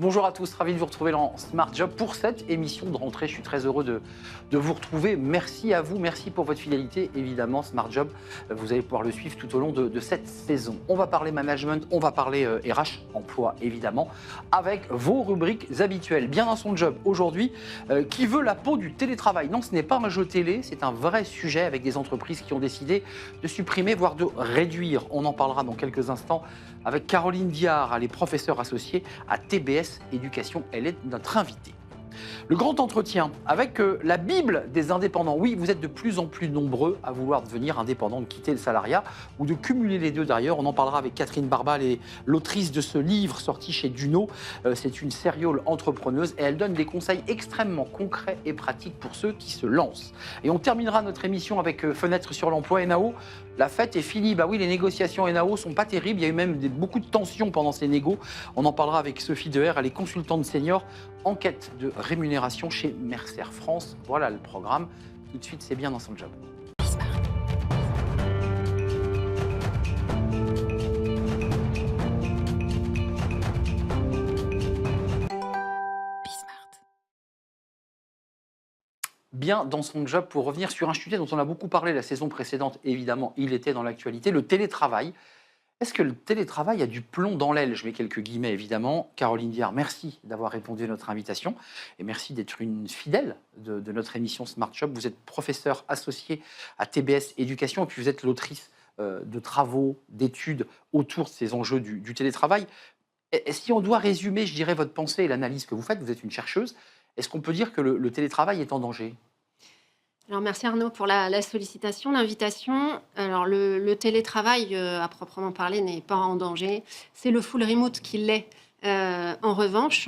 Bonjour à tous, ravi de vous retrouver dans Smart Job pour cette émission de rentrée. Je suis très heureux de vous retrouver. Merci à vous, merci pour votre fidélité. Évidemment, Smart Job, vous allez pouvoir le suivre tout au long de cette saison. On va parler management, on va parler RH, emploi évidemment, avec vos rubriques habituelles. Bien dans son job aujourd'hui, qui veut la peau du télétravail? Non, ce n'est pas un jeu télé, c'est un vrai sujet avec des entreprises qui ont décidé de supprimer, voire de réduire. On en parlera dans quelques instants avec Caroline Diard, elle est professeure associée à TBS Éducation. Elle est notre invitée. Le grand entretien avec la Bible des indépendants. Oui, vous êtes de plus en plus nombreux à vouloir devenir indépendant, de quitter le salariat ou de cumuler les deux d'ailleurs. On en parlera avec Catherine Barbal, l'autrice de ce livre sorti chez Duno. C'est une sériole entrepreneuse et elle donne des conseils extrêmement concrets et pratiques pour ceux qui se lancent. Et on terminera notre émission avec Fenêtre sur l'emploi NAO. La fête est finie. Bah oui, les négociations NAO sont pas terribles. Il y a eu même beaucoup de tensions pendant ces négos. On en parlera avec Sophie Deher, elle est consultante senior en quête de rémunération chez Mercer France. Voilà le programme. Tout de suite, c'est bien dans son job. Bien dans son job pour revenir sur un sujet dont on a beaucoup parlé la saison précédente. Évidemment, il était dans l'actualité, le télétravail. Est-ce que le télétravail a du plomb dans l'aile? Je mets quelques guillemets, évidemment. Caroline Diard, merci d'avoir répondu à notre invitation et merci d'être une fidèle de notre émission Smart Job. Vous êtes professeure associée à TBS Éducation et puis vous êtes l'autrice de travaux, d'études autour de ces enjeux du télétravail. Et si on doit résumer, je dirais, votre pensée et l'analyse que vous faites, vous êtes une chercheuse, est-ce qu'on peut dire que le télétravail est en danger? Alors merci Arnaud pour la sollicitation, l'invitation. Alors le télétravail, à proprement parler, n'est pas en danger. C'est le full remote qui l'est. En revanche,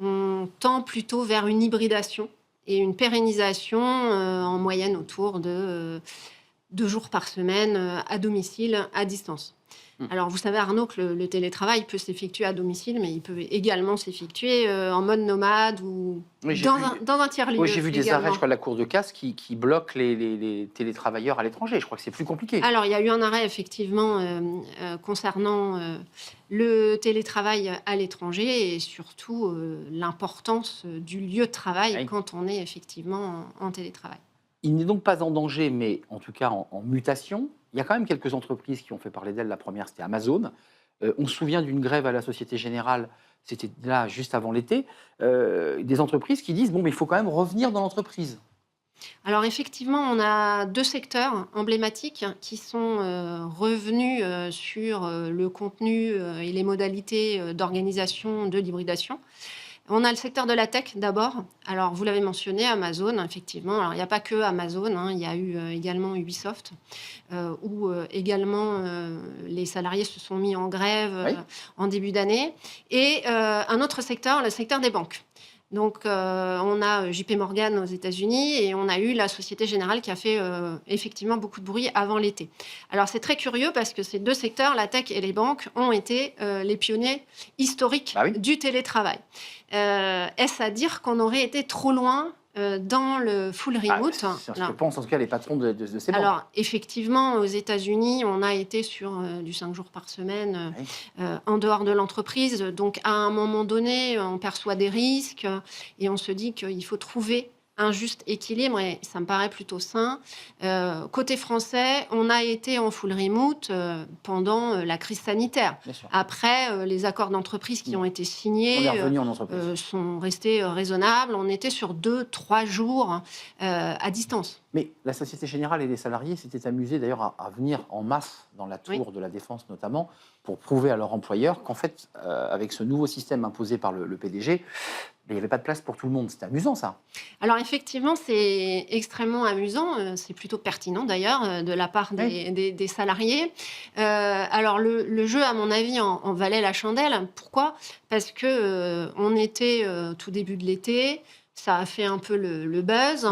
on tend plutôt vers une hybridation et une pérennisation en moyenne autour de 2 jours par semaine à domicile, à distance. Alors, vous savez, Arnaud, que le télétravail peut s'effectuer à domicile, mais il peut également s'effectuer en mode nomade ou Oui, dans un tiers-lieu. oui, j'ai vu des également. arrêts, je crois, de la Cour de casse qui bloquent les télétravailleurs à l'étranger. Je crois que c'est plus compliqué. Alors, il y a eu un arrêt, effectivement, concernant le télétravail à l'étranger et surtout l'importance du lieu de travail Oui. quand on est effectivement en télétravail. Il n'est donc pas en danger, mais en tout cas en mutation. Il y a quand même quelques entreprises qui ont fait parler d'elles. La première, c'était Amazon. On se souvient d'une grève à la Société Générale, c'était là juste avant l'été. Des entreprises qui disent, bon, mais il faut quand même revenir dans l'entreprise. Alors effectivement, on a 2 secteurs emblématiques qui sont revenus sur le contenu et les modalités d'organisation de l'hybridation. On a le secteur de la tech d'abord. Alors vous l'avez mentionné, Amazon, effectivement. Alors il n'y a pas que Amazon, hein. Il y a eu également Ubisoft, où également les salariés se sont mis en grève Oui. en début d'année. Et un autre secteur, le secteur des banques. Donc, on a JP Morgan aux États-Unis et on a eu la Société Générale qui a fait effectivement beaucoup de bruit avant l'été. Alors, c'est très curieux parce que ces 2 secteurs, la tech et les banques, ont été les pionniers historiques Bah oui. du télétravail. Est-ce à dire qu'on aurait été trop loin dans le full remote? C'est ce Alors, que pensent en tout cas les patrons de ces banques. alors, effectivement, aux États-Unis, on a été sur du 5 jours par semaine Oui. en dehors de l'entreprise. Donc, à un moment donné, on perçoit des risques et on se dit qu'il faut trouver un juste équilibre et ça me paraît plutôt sain. Côté français, on a été en full remote pendant la crise sanitaire. Bien sûr. Après, les accords d'entreprise qui ont été On signés est revenu en entreprise. sont restés raisonnables. On était sur 2-3 jours à distance. Mais la Société Générale et les salariés s'étaient amusés d'ailleurs à venir en masse dans la tour de la Défense notamment pour prouver à leur employeur qu'en fait, avec ce nouveau système imposé par le PDG, il n'y avait pas de place pour tout le monde. C'était amusant ça. Alors effectivement, c'est extrêmement amusant, c'est plutôt pertinent d'ailleurs de la part des salariés. Alors le jeu, à mon avis, en valait la chandelle. Pourquoi? Parce que on était tout début de l'été. Ça a fait un peu le buzz.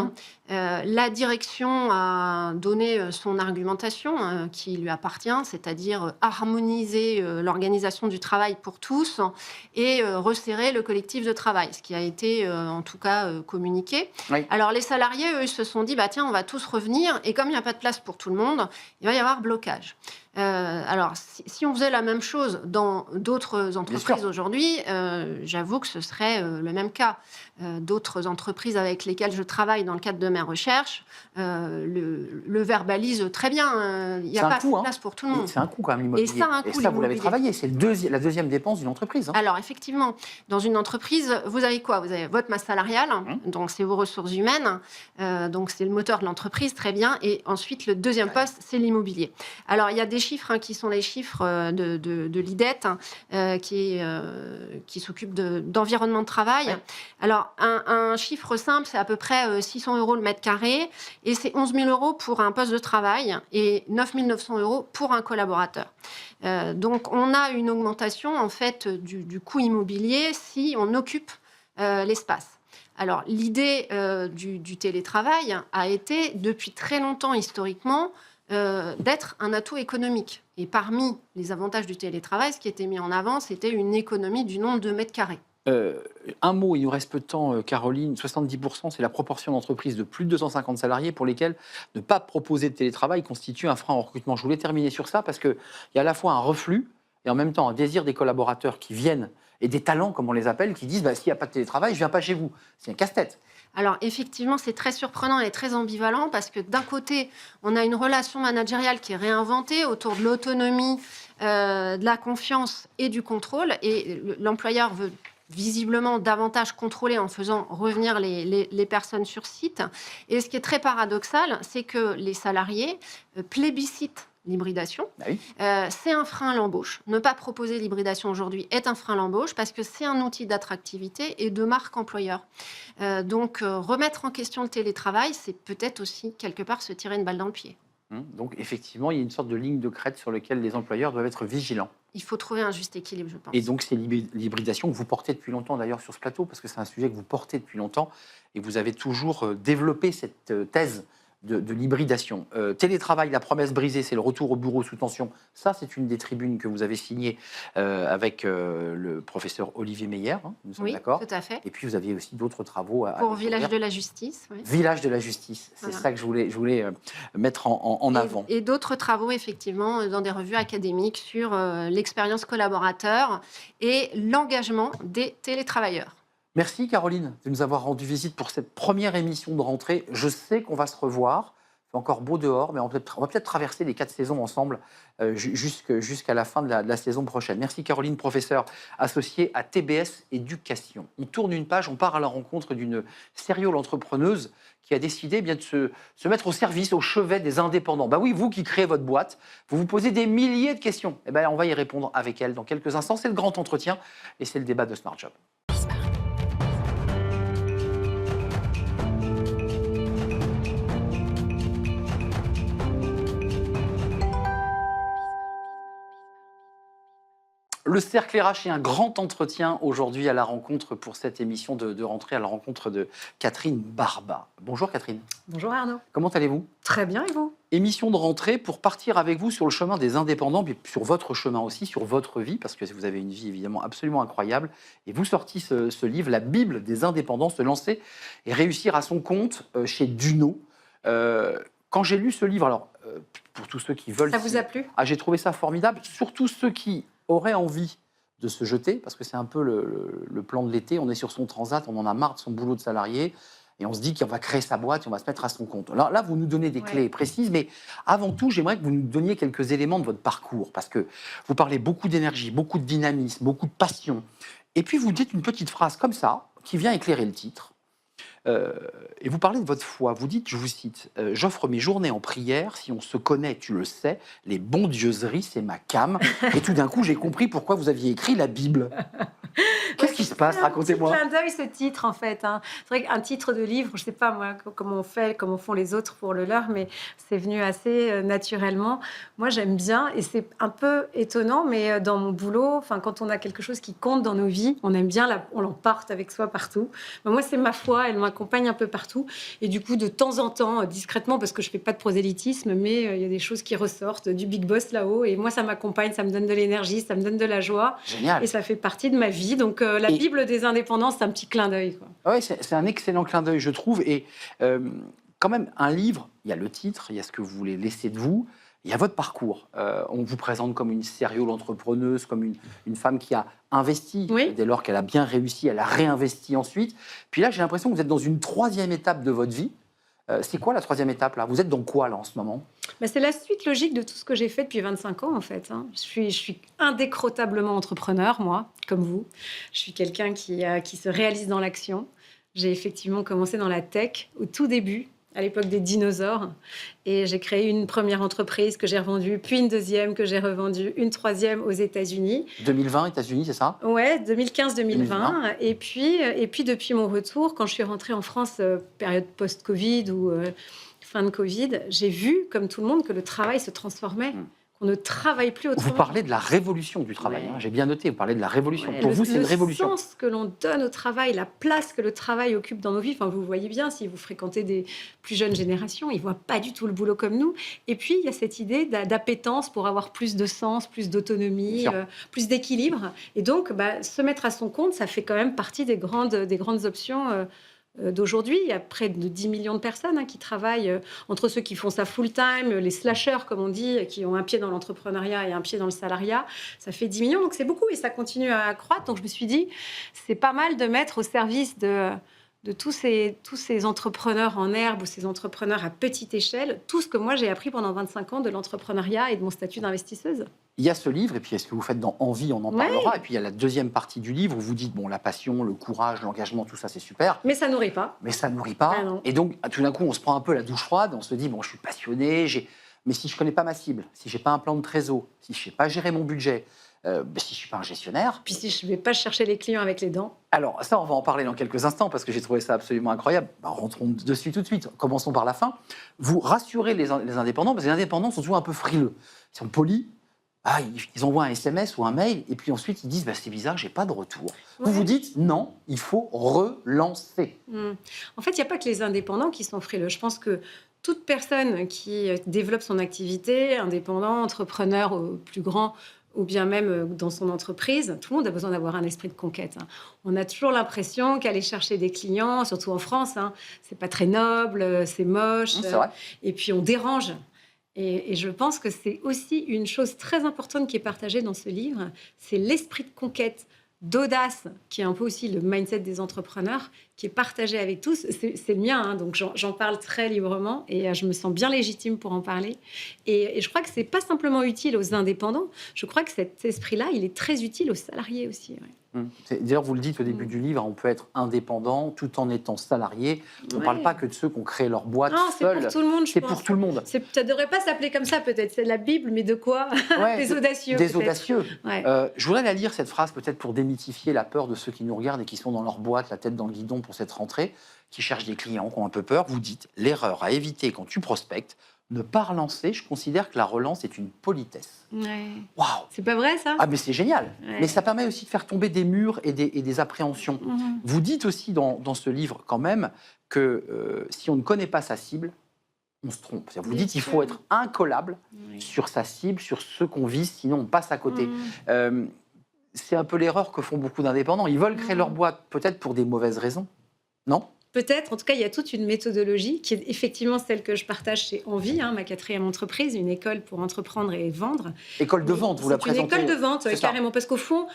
La direction a donné son argumentation qui lui appartient, c'est-à-dire harmoniser l'organisation du travail pour tous et resserrer le collectif de travail, ce qui a été en tout cas communiqué. Oui. Alors les salariés, eux, se sont dit, tiens, on va tous revenir, et comme il n'y a pas de place pour tout le monde, il va y avoir blocage. Alors, si on faisait la même chose dans d'autres entreprises aujourd'hui, j'avoue que ce serait le même cas. D'autres entreprises avec lesquelles je travaille dans le cadre de mes recherches le verbalisent très bien. Il n'y a pas de place pour tout le monde. C'est un coût quand même, l'immobilier. Et ça, un coût, vous l'avez travaillé. C'est la deuxième dépense d'une entreprise. Alors, effectivement, dans une entreprise, vous avez quoi? Vous avez votre masse salariale, donc c'est vos ressources humaines, donc c'est le moteur de l'entreprise, très bien. Et ensuite, le deuxième poste, c'est l'immobilier. Alors, il y a des chiffres qui sont les chiffres de l'IDET, qui s'occupe d'environnement de travail. Ouais. Alors, un chiffre simple, c'est à peu près 600 € le mètre carré, et c'est 11 000 € pour un poste de travail et 9 900 € pour un collaborateur. Donc, on a une augmentation en fait du coût immobilier si on occupe l'espace. Alors, l'idée du télétravail a été, depuis très longtemps historiquement, d'être un atout économique. Et parmi les avantages du télétravail, ce qui était mis en avant, c'était une économie du nombre de mètres carrés. Un mot, il nous reste peu de temps, Caroline. 70%, c'est la proportion d'entreprises de plus de 250 salariés pour lesquelles ne pas proposer de télétravail constitue un frein au recrutement. Je voulais terminer sur ça parce qu'il y a à la fois un reflux et en même temps un désir des collaborateurs qui viennent, et des talents, comme on les appelle, qui disent s'il n'y a pas de télétravail, je ne viens pas chez vous. C'est un casse-tête. Alors effectivement, c'est très surprenant et très ambivalent parce que d'un côté, on a une relation managériale qui est réinventée autour de l'autonomie, de la confiance et du contrôle. Et l'employeur veut visiblement davantage contrôler en faisant revenir les personnes sur site. Et ce qui est très paradoxal, c'est que les salariés plébiscitent l'hybridation. Oui. C'est un frein à l'embauche. Ne pas proposer l'hybridation aujourd'hui est un frein à l'embauche parce que c'est un outil d'attractivité et de marque employeur. Donc, remettre en question le télétravail, c'est peut-être aussi, quelque part, se tirer une balle dans le pied. Donc, effectivement, il y a une sorte de ligne de crête sur laquelle les employeurs doivent être vigilants. Il faut trouver un juste équilibre, je pense. Et donc, c'est l'hybridation que vous portez depuis longtemps, d'ailleurs, sur ce plateau, parce que c'est un sujet que vous portez depuis longtemps, et vous avez toujours développé cette thèse de l'hybridation. Télétravail, la promesse brisée, c'est le retour au bureau sous tension. Ça, c'est une des tribunes que vous avez signées avec le professeur Olivier Meyer, nous sommes d'accord. Oui, tout à fait. Et puis, vous aviez aussi d'autres travaux pour Village de la Justice. Oui. Village de la Justice, c'est ça que je voulais mettre en avant. Et d'autres travaux, effectivement, dans des revues académiques sur l'expérience collaborateur et l'engagement des télétravailleurs. Merci Caroline de nous avoir rendu visite pour cette première émission de rentrée. Je sais qu'on va se revoir. C'est encore beau dehors, mais on va peut-être traverser les 4 saisons ensemble jusqu'à la fin de la saison prochaine. Merci Caroline, professeure associée à TBS Éducation. On tourne une page, on part à la rencontre d'une sérieuse entrepreneuse qui a décidé de se mettre au service, au chevet des indépendants. Oui, vous qui créez votre boîte, vous vous posez des milliers de questions. On va y répondre avec elle dans quelques instants. C'est le grand entretien et c'est le débat de Smart Job. Le cercle RH est un grand entretien aujourd'hui à la rencontre pour cette émission de rentrée, à la rencontre de Catherine Barba. Bonjour Catherine. Bonjour Arnaud. Comment allez-vous? Très bien, et vous? Émission de rentrée pour partir avec vous sur le chemin des indépendants, puis sur votre chemin aussi, sur votre vie, parce que vous avez une vie évidemment absolument incroyable. Et vous sortez ce livre, La Bible des indépendants, se lancer et réussir à son compte chez Duno. Quand j'ai lu ce livre, alors pour tous ceux qui veulent... Ça vous a plu? J'ai trouvé ça formidable, surtout ceux qui aurait envie de se jeter, parce que c'est un peu le plan de l'été, on est sur son transat, on en a marre de son boulot de salarié, et on se dit qu'on va créer sa boîte et on va se mettre à son compte. Alors là, vous nous donnez des clés précises, mais avant tout, j'aimerais que vous nous donniez quelques éléments de votre parcours, parce que vous parlez beaucoup d'énergie, beaucoup de dynamisme, beaucoup de passion, et puis vous dites une petite phrase comme ça, qui vient éclairer le titre, et vous parlez de votre foi. Vous dites, je vous cite, « J'offre mes journées en prière. Si on se connaît, tu le sais. Les bondieuseries, c'est ma came. » Et tout d'un coup, j'ai compris pourquoi vous aviez écrit la Bible. Qu'est-ce qui se passe? Racontez-moi. C'est un clin d'œil, ce titre, en fait. C'est vrai qu'un titre de livre, je ne sais pas moi comment font les autres pour le leur, mais c'est venu assez naturellement. Moi, j'aime bien, et c'est un peu étonnant, mais dans mon boulot, quand on a quelque chose qui compte dans nos vies, on aime bien, on l'emporte avec soi partout. Moi, c'est ma foi, elle m'accompagne un peu partout. Et du coup, de temps en temps, discrètement, parce que je fais pas de prosélytisme, mais il y a des choses qui ressortent du big boss là-haut. Et moi, ça m'accompagne, ça me donne de l'énergie, ça me donne de la joie. Génial. Et ça fait partie de ma vie. Donc, la Bible des indépendants, c'est un petit clin d'œil, quoi. Oui, c'est un excellent clin d'œil, je trouve. Et quand même, un livre, il y a le titre, il y a ce que vous voulez laisser de vous, il y a votre parcours. On vous présente comme une serial entrepreneuse, comme une femme qui a investi. Oui. Dès lors qu'elle a bien réussi, elle a réinvesti ensuite. Puis là, j'ai l'impression que vous êtes dans une troisième étape de votre vie. C'est quoi la troisième étape, là? Vous êtes dans quoi, là, en ce moment? C'est la suite logique de tout ce que j'ai fait depuis 25 ans, en fait. Je suis indécrotablement entrepreneur, moi, comme vous. Je suis quelqu'un qui se réalise dans l'action. J'ai effectivement commencé dans la tech au tout début, à l'époque des dinosaures. Et j'ai créé une première entreprise que j'ai revendue, puis une deuxième que j'ai revendue, une troisième aux États-Unis. 2020, États-Unis, c'est ça? Ouais, 2015-2020. Et puis, depuis mon retour, quand je suis rentrée en France, période post-Covid ou fin de Covid, j'ai vu, comme tout le monde, que le travail se transformait. On ne travaille plus autrement. Vous parlez de la révolution du travail. Ouais. J'ai bien noté, vous parlez de la révolution. Ouais, Pour vous, c'est une révolution. Le sens que l'on donne au travail, la place que le travail occupe dans nos vies. Enfin, vous voyez bien, si vous fréquentez des plus jeunes générations, ils ne voient pas du tout le boulot comme nous. Et puis, il y a cette idée d'appétence pour avoir plus de sens, plus d'autonomie, plus d'équilibre. Et donc, se mettre à son compte, ça fait quand même partie des grandes options d'aujourd'hui. Il y a près de 10 millions de personnes qui travaillent, entre ceux qui font ça full-time, les slashers, comme on dit, qui ont un pied dans l'entrepreneuriat et un pied dans le salariat. Ça fait 10 millions, donc c'est beaucoup et ça continue à croître. Donc je me suis dit, c'est pas mal de mettre au service de tous ces entrepreneurs en herbe ou ces entrepreneurs à petite échelle, tout ce que moi j'ai appris pendant 25 ans de l'entrepreneuriat et de mon statut d'investisseuse. Il y a ce livre, et puis est-ce que vous faites dans Envie, on en parlera. Et puis il y a la deuxième partie du livre où vous dites, bon, la passion, le courage, l'engagement, tout ça, c'est super. Mais ça nourrit pas. Mais ça nourrit pas. Et donc, tout d'un coup, on se prend un peu la douche froide, on se dit, bon, je suis passionné, mais si je connais pas ma cible, si j'ai pas un plan de trésor, si je sais pas gérer mon budget, si je suis pas un gestionnaire... Puis si je vais pas chercher les clients avec les dents. Alors ça, on va en parler dans quelques instants parce que j'ai trouvé ça absolument incroyable. Rentrons dessus tout de suite. Commençons par la fin. Vous rassurez les indépendants parce que les indépendants sont toujours un peu frileux. Ils sont polis. Ils envoient un SMS ou un mail et puis ensuite ils disent c'est bizarre, j'ai pas de retour. Ouais. Vous vous dites non, il faut relancer. En fait, il n'y a pas que les indépendants qui sont frileux. Je pense que toute personne qui développe son activité, indépendant, entrepreneur au plus grand, ou bien même dans son entreprise, tout le monde a besoin d'avoir un esprit de conquête. On a toujours l'impression qu'aller chercher des clients, surtout en France, c'est pas très noble, c'est moche, c'est vrai. Et puis on dérange. Et je pense que c'est aussi une chose très importante qui est partagée dans ce livre, c'est l'esprit de conquête, d'audace, qui est un peu aussi le mindset des entrepreneurs, qui est partagé avec tous. C'est le mien, donc j'en parle très librement et je me sens bien légitime pour en parler. Et je crois que c'est pas simplement utile aux indépendants, je crois que cet esprit-là, il est très utile aux salariés aussi. Ouais. D'ailleurs, vous le dites au début du livre, on peut être indépendant tout en étant salarié. On ne parle pas que de ceux qui ont créé leur boîte seuls. C'est pour tout le monde, je pense. C'est pour tout le monde. Ça ne devrait pas s'appeler comme ça, peut-être. C'est la Bible, mais de quoi? Des audacieux. Des audacieux. Ouais. Je voudrais la lire, cette phrase, peut-être pour démythifier la peur de ceux qui nous regardent et qui sont dans leur boîte, la tête dans le guidon pour cette rentrée, qui cherchent des clients, qui ont un peu peur. Vous dites, l'erreur à éviter quand tu prospectes, ne pas relancer, je considère que la relance est une politesse. Ouais. Waouh! C'est pas vrai, ça? Mais c'est génial. Ouais. Mais ça permet aussi de faire tomber des murs et des appréhensions. Vous dites aussi dans ce livre, quand même, que si on ne connaît pas sa cible, on se trompe. Vous dites qu'il faut être incollable sur sa cible, sur ce qu'on vise, sinon on passe à côté. C'est un peu l'erreur que font beaucoup d'indépendants. Ils veulent créer leur boîte, peut-être pour des mauvaises raisons. Non? Peut-être, en tout cas, il y a toute une méthodologie qui est effectivement celle que je partage chez Envie, ma 4e entreprise, une école pour entreprendre et vendre. École de vente, vous la présentez. Une école de vente, carrément, parce qu'au fond,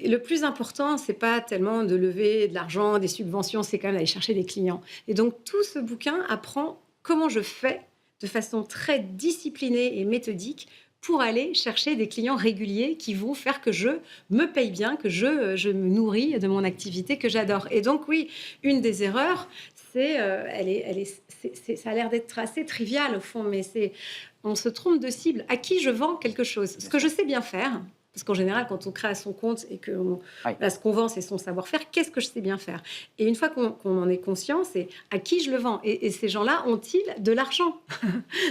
le plus important, c'est pas tellement de lever de l'argent, des subventions, c'est quand même d'aller chercher des clients. Et donc, tout ce bouquin apprend comment je fais de façon très disciplinée et méthodique pour aller chercher des clients réguliers qui vont faire que je me paye bien, que je me nourris de mon activité que j'adore. Et donc, oui, une des erreurs, ça a l'air d'être assez trivial au fond, mais on se trompe de cible. À qui je vends quelque chose? Ce que je sais bien faire, parce qu'en général, quand on crée à son compte et que ce qu'on vend, c'est son savoir-faire, qu'est-ce que je sais bien faire? Et une fois qu'on en est conscient, c'est à qui je le vends? Et ces gens-là ont-ils de l'argent?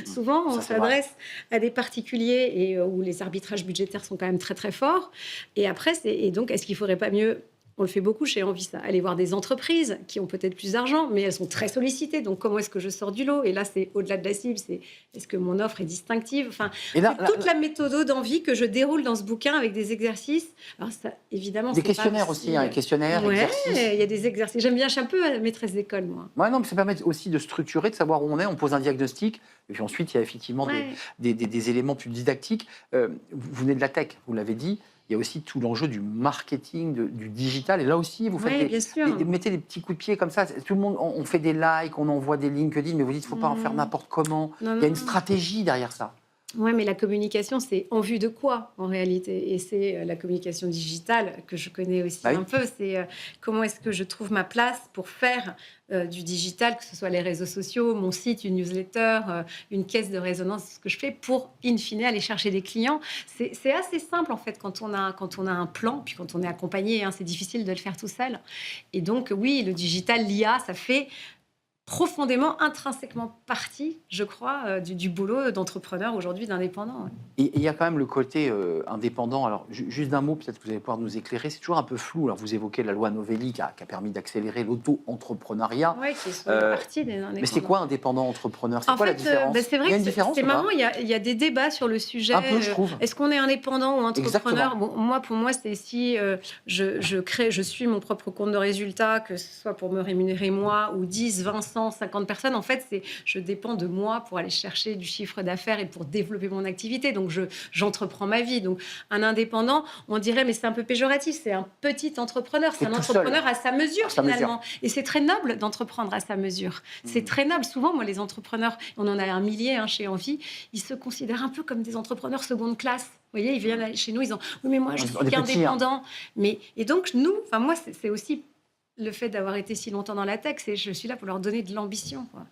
Souvent, on s'adresse à des particuliers où les arbitrages budgétaires sont quand même très, très forts. Et après, donc, est-ce qu'il ne faudrait pas mieux on le fait beaucoup chez Envie, ça. Aller voir des entreprises qui ont peut-être plus d'argent, mais elles sont très sollicitées. Donc, comment est-ce que je sors du lot? Et là, c'est au-delà de la cible, c'est est-ce que mon offre est distinctive? Enfin, Et là, c'est toute la méthode d'Envie que je déroule dans ce bouquin avec des exercices. Alors, ça, évidemment, des c'est pas questionnaires aussi, hein, questionnaires, Ouais, exercices. il y a des exercices. J'aime bien, je suis un peu maîtresse d'école, moi. Ouais, non, mais ça permet aussi de structurer, de savoir où on est. On pose un diagnostic, et puis ensuite, il y a effectivement Ouais. des éléments plus didactiques. Vous venez de la tech, vous l'avez dit. Il y a aussi tout l'enjeu du marketing, du digital. Et là aussi, vous faites Ouais, bien sûr. vous mettez des petits coups de pied comme ça. Tout le monde, on fait des likes, on envoie des LinkedIn, mais vous dites, il ne faut pas en faire n'importe comment. Non, Il y a une non. stratégie derrière ça. Oui, mais la communication, c'est en vue de quoi, en réalité? Et c'est la communication digitale que je connais aussi Bah oui. un peu. C'est comment est-ce que je trouve ma place pour faire du digital, que ce soit les réseaux sociaux, mon site, une newsletter, une caisse de résonance, ce que je fais pour, in fine, aller chercher des clients. C'est assez simple, en fait, quand on a un plan, puis quand on est accompagné, hein, c'est difficile de le faire tout seul. Et donc, oui, le digital, l'IA, ça fait profondément, intrinsèquement partie, je crois, du boulot d'entrepreneur aujourd'hui, d'indépendant. Ouais. Et il y a quand même le côté indépendant. Alors, juste d'un mot, peut-être que vous allez pouvoir nous éclairer. C'est toujours un peu flou. Alors, vous évoquez la loi Novelli qui a permis d'accélérer l'auto-entrepreneuriat. Oui, qui est partie des indépendants. Mais c'est quoi indépendant entrepreneur? C'est En quoi fait, la différence? c'est vrai Il y a que une différence c'est ou pas? marrant, il y a des débats sur le sujet. Un peu, je trouve. Est-ce qu'on est indépendant ou entrepreneur? Exactement. Bon, pour moi, c'est si je suis mon propre compte de résultat, que ce soit pour me rémunérer moi, ou 10, 20, 100, 50 personnes. En fait, je dépends de moi pour aller chercher du chiffre d'affaires et pour développer mon activité. Donc, j'entreprends ma vie. Donc, un indépendant, on dirait, mais c'est un peu péjoratif, c'est un petit entrepreneur. C'est un tout entrepreneur seul. à sa mesure, À sa finalement. mesure. Et c'est très noble d'entreprendre à sa mesure. C'est très noble. Souvent, moi, les entrepreneurs, on en a un millier chez Envie, ils se considèrent un peu comme des entrepreneurs seconde classe. Vous voyez, ils viennent chez nous, ils disent « Oui, mais moi, je suis On est petits, hein. qu'indépendant. » Et donc, nous, moi, c'est aussi le fait d'avoir été si longtemps dans la tech, c'est je suis là pour leur donner de l'ambition, quoi.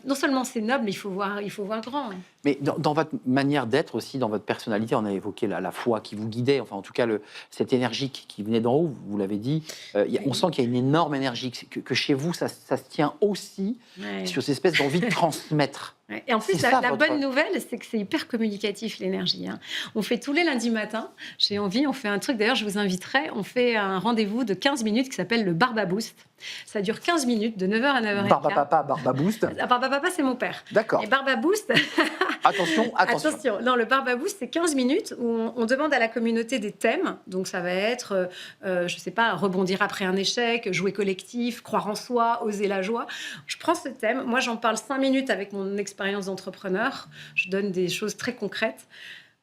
Non seulement c'est noble, mais il faut voir grand. Hein. Mais dans votre manière d'être aussi, dans votre personnalité, on a évoqué la foi qui vous guidait, enfin en tout cas cette énergie qui venait d'en haut, vous l'avez dit. On sent qu'il y a une énorme énergie, que chez vous, ça se tient aussi sur cette espèce d'envie de transmettre. Ouais. Et en plus, la bonne nouvelle, c'est que c'est hyper communicatif, l'énergie. Hein. On fait tous les lundis matins, chez Envie, on fait un truc, d'ailleurs, je vous inviterai, on fait un rendez-vous de 15 minutes qui s'appelle le Barba Boost. Ça dure 15 minutes, de 9h à 9h15. Barba Papa, Barba Boost. Barba Papa, c'est mon père. D'accord. Et Barba Boost... Attention. Non, le Barba Boost, c'est 15 minutes où on demande à la communauté des thèmes. Donc, ça va être, je sais pas, rebondir après un échec, jouer collectif, croire en soi, oser la joie. Je prends ce thème. Moi, j'en parle 5 minutes avec mon expérience d'entrepreneur. Je donne des choses très concrètes.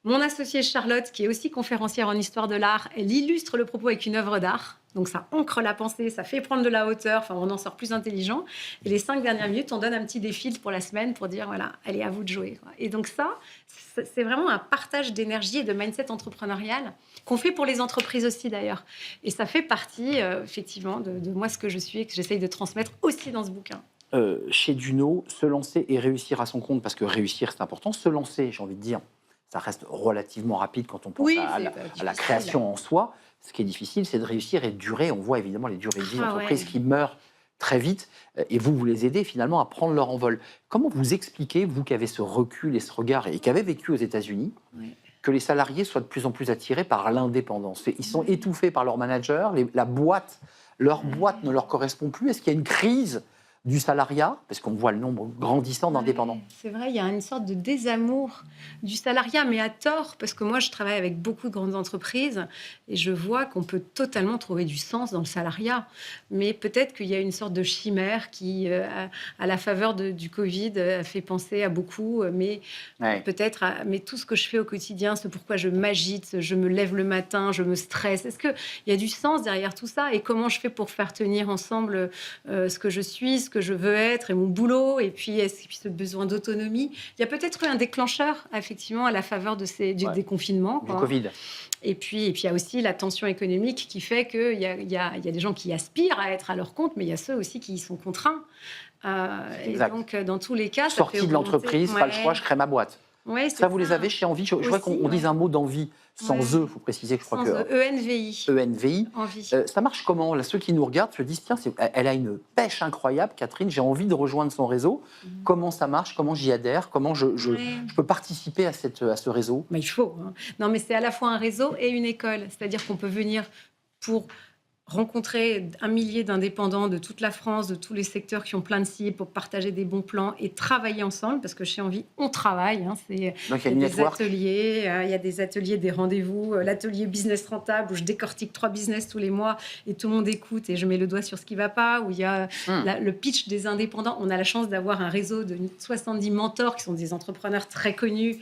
Mon associée Charlotte, qui est aussi conférencière en histoire de l'art, elle illustre le propos avec une œuvre d'art. Donc, ça ancre la pensée, ça fait prendre de la hauteur, enfin, on en sort plus intelligent. Et les 5 dernières minutes, on donne un petit défi pour la semaine pour dire, voilà, allez, à vous de jouer. Quoi. Et donc ça, c'est vraiment un partage d'énergie et de mindset entrepreneurial qu'on fait pour les entreprises aussi, d'ailleurs. Et ça fait partie, effectivement, de moi, ce que je suis et que j'essaye de transmettre aussi dans ce bouquin. Chez Duno, se lancer et réussir à son compte, parce que réussir, c'est important. Se lancer, j'ai envie de dire, ça reste relativement rapide quand on pense à la création en soi. Ce qui est difficile, c'est de réussir et de durer. On voit évidemment les durées de vie d'entreprises qui meurent très vite, et vous les aidez finalement à prendre leur envol. Comment vous expliquez, vous qui avez ce recul et ce regard, et qui avez vécu aux États-Unis, que les salariés soient de plus en plus attirés par l'indépendance? Ils sont étouffés par leur manager, leur boîte ne leur correspond plus. Est-ce qu'il y a une crise du salariat, parce qu'on voit le nombre grandissant d'indépendants? C'est vrai, il y a une sorte de désamour du salariat, mais à tort, parce que moi, je travaille avec beaucoup de grandes entreprises et je vois qu'on peut totalement trouver du sens dans le salariat. Mais peut-être qu'il y a une sorte de chimère qui, à la faveur du Covid, a fait penser à beaucoup, mais peut-être, mais tout ce que je fais au quotidien, ce pourquoi je m'agite, je me lève le matin, je me stresse. Est-ce qu'il y a du sens derrière tout ça? Et comment je fais pour faire tenir ensemble ce que je suis, ce que je veux être et mon boulot, et puis ce besoin d'autonomie. Il y a peut-être eu un déclencheur, effectivement, à la faveur de des confinements. Du Covid. Et puis, il y a aussi la tension économique qui fait qu'il y a des gens qui aspirent à être à leur compte, mais il y a ceux aussi qui y sont contraints. Et donc, dans tous les cas... Sortie de l'entreprise, pas le choix, je crée ma boîte. Ouais, ça, vous les avez chez Envie? Je crois qu'on dise un mot d'envie, sans E, il faut préciser que je crois que... ENVI. ENVI. Envie. Ça marche comment? Là, ceux qui nous regardent se disent, tiens, elle a une pêche incroyable, Catherine, j'ai envie de rejoindre son réseau. Comment ça marche? Comment j'y adhère? Comment je peux participer à ce réseau? Il faut. Hein. Non, mais c'est à la fois un réseau et une école. C'est-à-dire qu'on peut venir pour rencontrer 1 millier d'indépendants de toute la France, de tous les secteurs qui ont plein de cibles pour partager des bons plans et travailler ensemble, parce que chez Envie, on travaille. Donc il y a Il y a une des network. ateliers, il y a des ateliers, des rendez-vous, l'atelier business rentable où je décortique 3 business tous les mois et tout le monde écoute et je mets le doigt sur ce qui ne va pas, où il y a le pitch des indépendants. On a la chance d'avoir un réseau de 70 mentors qui sont des entrepreneurs très connus.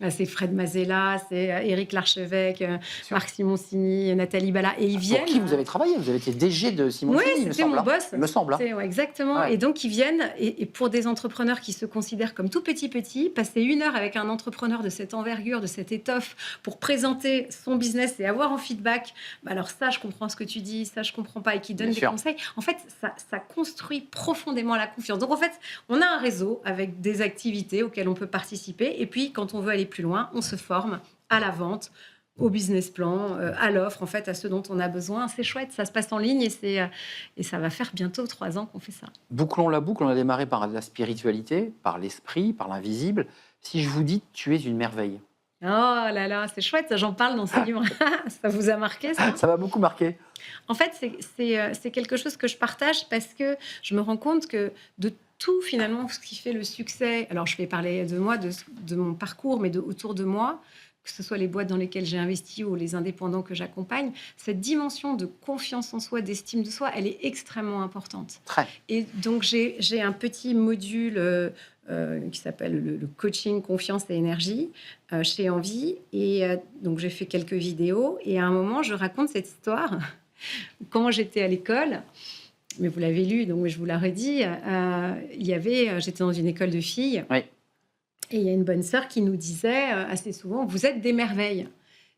C'est Fred Mazella, c'est Éric Larchevêque, Marc Simoncini, Nathalie Bala, et ils viennent. Pour qui vous avez travaillé? Vous avez été DG de Simoncini, Oui, il me c'était semble. mon boss. Il me semble. Ouais, exactement. Ouais. Et donc, ils viennent, et pour des entrepreneurs qui se considèrent comme tout petits, passer 1 heure avec un entrepreneur de cette envergure, de cette étoffe, pour présenter son business et avoir en feedback, alors ça, je comprends ce que tu dis, ça, je comprends pas, et qui donne des conseils. En fait, ça construit profondément la confiance. Donc, en fait, on a un réseau avec des activités auxquelles on peut participer. Et puis, quand on veut aller plus loin, on se forme à la vente, au business plan, à l'offre, en fait, à ce dont on a besoin. C'est chouette, ça se passe en ligne et ça va faire bientôt 3 ans qu'on fait ça. Bouclons la boucle, on a démarré par la spiritualité, par l'esprit, par l'invisible. Si je vous dis tu es une merveille. Oh là là, c'est chouette, ça, j'en parle dans ce livre. Ça vous a marqué, ça? Ça m'a beaucoup marqué. En fait, c'est quelque chose que je partage parce que je me rends compte que de tout, finalement, ce qui fait le succès, alors je vais parler de moi, de mon parcours, mais autour de moi, que ce soit les boîtes dans lesquelles j'ai investi ou les indépendants que j'accompagne, cette dimension de confiance en soi, d'estime de soi, elle est extrêmement importante. Très. Et donc, j'ai un petit module qui s'appelle le coaching confiance et énergie chez Envie. Et donc, j'ai fait quelques vidéos. Et à un moment, je raconte cette histoire. Comment j'étais à l'école, mais vous l'avez lu, donc je vous la redis. J'étais dans une école de filles. Oui. Et il y a une bonne sœur qui nous disait assez souvent, vous êtes des merveilles.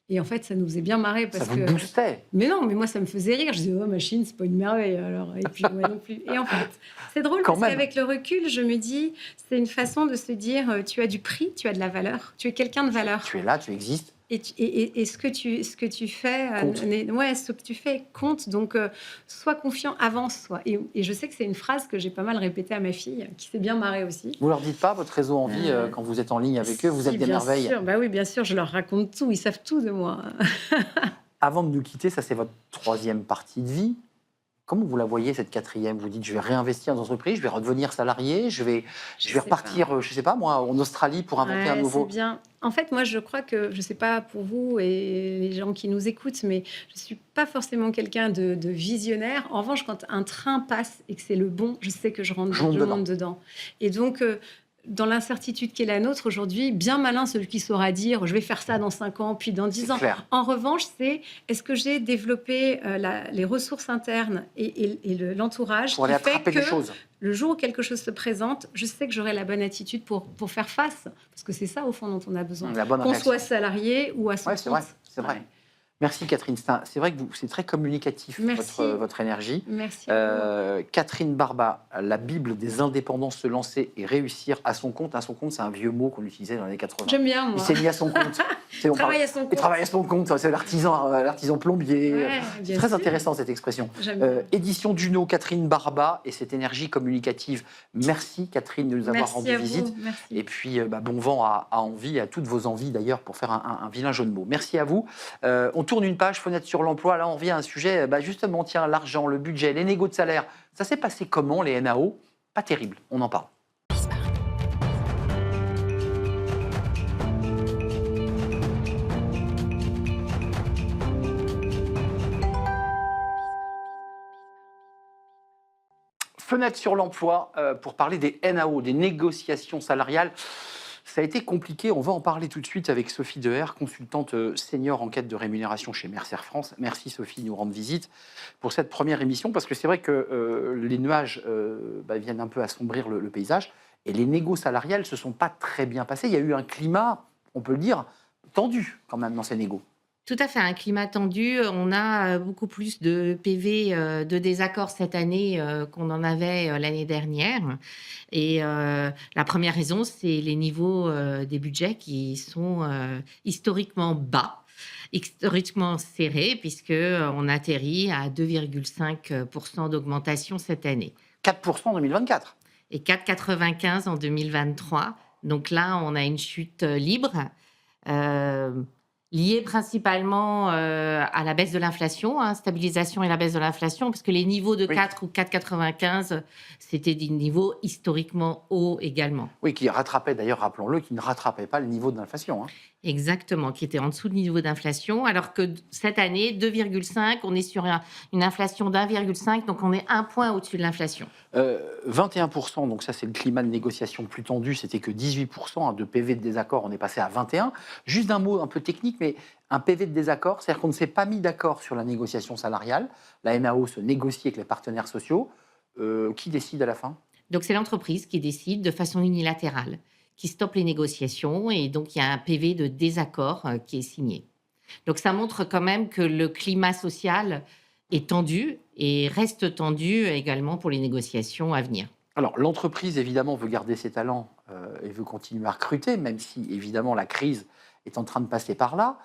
Et en fait, ça nous faisait bien marrer parce ça vous boostait. Mais non, mais moi, ça me faisait rire. Je disais, oh, machine, c'est pas une merveille. Alors, et puis moi non plus. Et en fait, c'est drôle parce qu'avec le recul, je me dis, c'est une façon de se dire, tu as du prix, tu as de la valeur, tu es quelqu'un de valeur. Tu es là, tu existes. Et ce que tu fais, ce que tu fais compte. Donc, sois confiant, avance. Et je sais que c'est une phrase que j'ai pas mal répétée à ma fille, qui s'est bien marrée aussi. Vous leur dites pas votre réseau Envie quand vous êtes en ligne avec eux, vous êtes des merveilles. Sûr. Bah oui, bien sûr, je leur raconte tout. Ils savent tout de moi. Avant de nous quitter, ça c'est votre 3e partie de vie. Comment vous la voyez, cette 4e? Vous dites, je vais réinvestir dans l'entreprise, je vais redevenir salarié, je vais repartir, je sais pas moi, en Australie pour inventer un nouveau... C'est bien. En fait, moi, je crois que, je sais pas pour vous et les gens qui nous écoutent, mais je suis pas forcément quelqu'un de visionnaire. En revanche, quand un train passe et que c'est le bon, je sais que je monte dedans. Et donc... dans l'incertitude qui est la nôtre aujourd'hui, bien malin celui qui saura dire je vais faire ça dans 5 ans, puis dans 10 ans. Clair. En revanche, est-ce que j'ai développé les ressources internes et l'entourage pour aller qui fait attraper que des choses. Le jour où quelque chose se présente, je sais que j'aurai la bonne attitude pour faire face. Parce que c'est ça, au fond, dont on a besoin. Qu'on soit salarié ou à son compte. C'est vrai. Merci Catherine. C'est vrai que c'est très communicatif, votre énergie. Merci. Catherine Barba, la Bible des indépendants, se lancer et réussir à son compte. À son compte, c'est un vieux mot qu'on utilisait dans les années 80. J'aime bien, moi. Il s'est mis à son compte. Il travaille à son compte. C'est l'artisan plombier. Ouais, c'est très intéressant cette expression. Édition Duno, Catherine Barba et cette énergie communicative. Merci Catherine de nous avoir rendu visite. Merci. Et puis bon vent à Envie, à toutes vos envies d'ailleurs pour faire un vilain jeu de mots. Merci à vous. On tourne une page, fenêtre sur l'emploi. Là, on revient à un sujet, justement, tiens, l'argent, le budget, les négos de salaire. Ça s'est passé comment, les NAO? Pas terrible, on en parle. Fenêtre sur l'emploi pour parler des NAO, des négociations salariales. Ça a été compliqué, on va en parler tout de suite avec Sophie Deher, consultante senior en quête de rémunération chez Mercer France. Merci Sophie de nous rendre visite pour cette première émission, parce que c'est vrai que les nuages viennent un peu assombrir le paysage, et les négos salariales ne se sont pas très bien passées. Il y a eu un climat, on peut le dire, tendu quand même dans ces négos. Tout à fait, un climat tendu. On a beaucoup plus de PV de désaccords cette année qu'on en avait l'année dernière. Et la première raison, c'est les niveaux des budgets qui sont historiquement bas, historiquement serrés, puisqu'on atterrit à 2,5% d'augmentation cette année. 4% en 2024. Et 4,95% en 2023. Donc là, on a une chute libre. Lié principalement à la baisse de l'inflation, hein, stabilisation et la baisse de l'inflation, parce que les niveaux de Oui. 4 ou 4,95, c'était des niveaux historiquement hauts également. Oui, qui rattrapait d'ailleurs, rappelons-le, qui ne rattrapait pas le niveau de l'inflation. Hein. Exactement, qui était en dessous du niveau d'inflation, alors que cette année, 2,5, on est sur une inflation d'1,5, donc on est 1 point au-dessus de l'inflation. 21%, donc ça c'est le climat de négociation plus tendu, c'était que 18% de PV de désaccord, on est passé à 21%. Juste un mot un peu technique, mais un PV de désaccord, c'est-à-dire qu'on ne s'est pas mis d'accord sur la négociation salariale, la NAO se négocie avec les partenaires sociaux, qui décide à la fin? Donc c'est l'entreprise qui décide de façon unilatérale, qui stoppe les négociations, et donc il y a un PV de désaccord qui est signé. Donc ça montre quand même que le climat social est tendu et reste tendu également pour les négociations à venir. Alors, l'entreprise, évidemment, veut garder ses talents et veut continuer à recruter, même si, évidemment, la crise est en train de passer par là.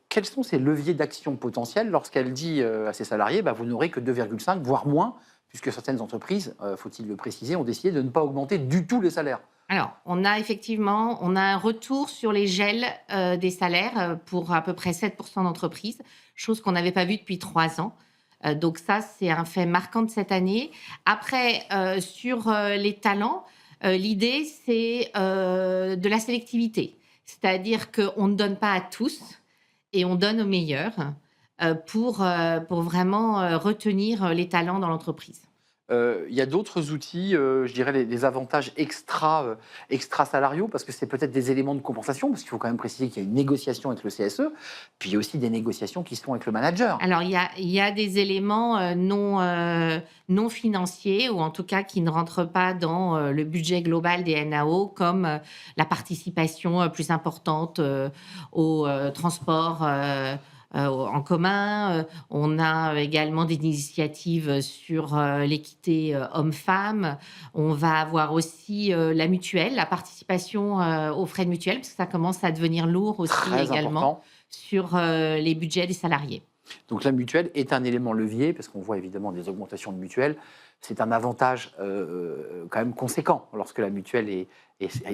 Quels sont ses leviers d'action potentiels lorsqu'elle dit à ses salariés, vous n'aurez que 2,5, voire moins, puisque certaines entreprises, faut-il le préciser, ont décidé de ne pas augmenter du tout les salaires? Alors, on a un retour sur les gels des salaires pour à peu près 7% d'entreprises, chose qu'on n'avait pas vue depuis 3 ans. Donc ça, c'est un fait marquant de cette année. Après, sur les talents, l'idée, c'est de la sélectivité. C'est-à-dire qu'on ne donne pas à tous et on donne aux meilleurs pour vraiment retenir les talents dans l'entreprise. Il y a d'autres outils, je dirais les avantages extra-salariaux, parce que c'est peut-être des éléments de compensation, parce qu'il faut quand même préciser qu'il y a une négociation avec le CSE, puis il y a aussi des négociations qui se font avec le manager. Alors, il y a des éléments non financiers, ou en tout cas qui ne rentrent pas dans le budget global des NAO, comme la participation plus importante au transport en commun. On a également des initiatives sur l'équité homme-femme. On va avoir aussi la mutuelle, la participation aux frais de mutuelle, parce que ça commence à devenir lourd aussi Très également important. sur les budgets des salariés. Donc la mutuelle est un élément levier, parce qu'on voit évidemment des augmentations de mutuelles. C'est un avantage quand même conséquent lorsque la mutuelle est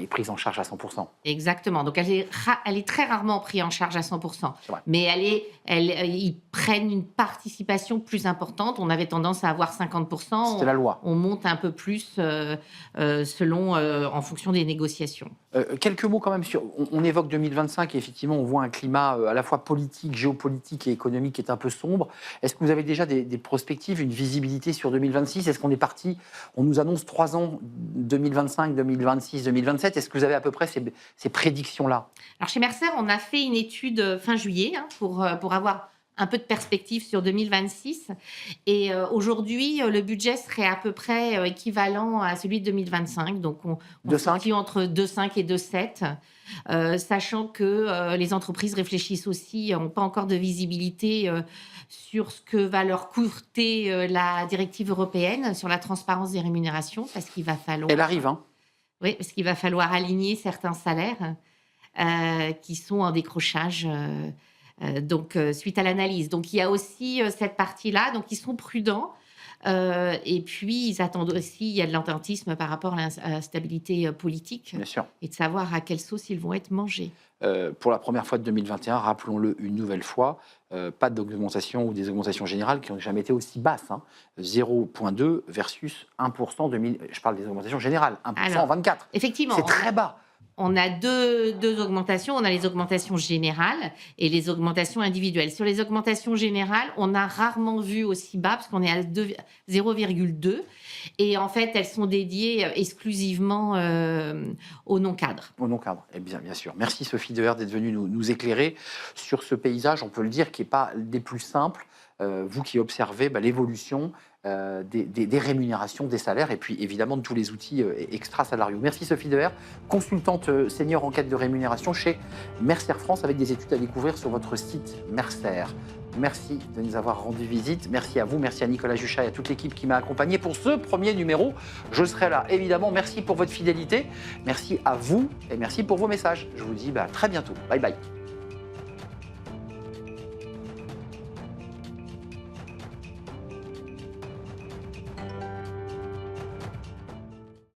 prise en charge à 100%. Exactement. Donc, elle est très rarement prise en charge à 100%. C'est vrai. Mais ils prennent une participation plus importante. On avait tendance à avoir 50%. C'était la loi. On monte un peu plus en fonction des négociations. Quelques mots quand même sur... On évoque 2025 et effectivement, on voit un climat à la fois politique, géopolitique et économique qui est un peu sombre. Est-ce que vous avez déjà des perspectives, une visibilité sur 2026? Est-ce qu'on est parti? On nous annonce 3 ans, 2025, 2026, 2027. Est-ce que vous avez à peu près ces prédictions-là? Alors, chez Mercer, on a fait une étude fin juillet pour avoir un peu de perspective sur 2026. Et aujourd'hui, le budget serait à peu près équivalent à celui de 2025. Donc, on se situe entre 2,5 et 2,7, sachant que les entreprises réfléchissent aussi, n'ont pas encore de visibilité sur ce que va leur coûter la directive européenne sur la transparence des rémunérations, parce qu'il va falloir... Elle arrive, hein? Oui, parce qu'il va falloir aligner certains salaires qui sont en décrochage suite à l'analyse. Donc, il y a aussi cette partie-là. Donc, ils sont prudents. Et puis, ils attendent aussi, il y a de l'attentisme par rapport à la stabilité politique. Bien sûr. Et de savoir à quelle sauce ils vont être mangés. Pour la première fois de 2021, rappelons-le une nouvelle fois, pas d'augmentation ou des augmentations générales qui n'ont jamais été aussi basses. 0,2 versus 1%. Je parle des augmentations générales, 1% en 24. Effectivement. C'est très bas. On a deux augmentations. On a les augmentations générales et les augmentations individuelles. Sur les augmentations générales, on a rarement vu aussi bas, parce qu'on est à 0,2. Et en fait, elles sont dédiées exclusivement aux non-cadres. Aux non-cadres, eh bien sûr. Merci Sophie Deher d'être venue nous éclairer sur ce paysage, on peut le dire, qui n'est pas des plus simples. Vous qui observez l'évolution des rémunérations, des salaires et puis évidemment de tous les outils extra-salariaux. Merci Sophie Deher, consultante senior en quête de rémunération chez Mercer France, avec des études à découvrir sur votre site Mercer. Merci de nous avoir rendu visite. Merci à vous, merci à Nicolas Juchat et à toute l'équipe qui m'a accompagné pour ce premier numéro. Je serai là, évidemment. Merci pour votre fidélité. Merci à vous et merci pour vos messages. Je vous dis à très bientôt. Bye bye.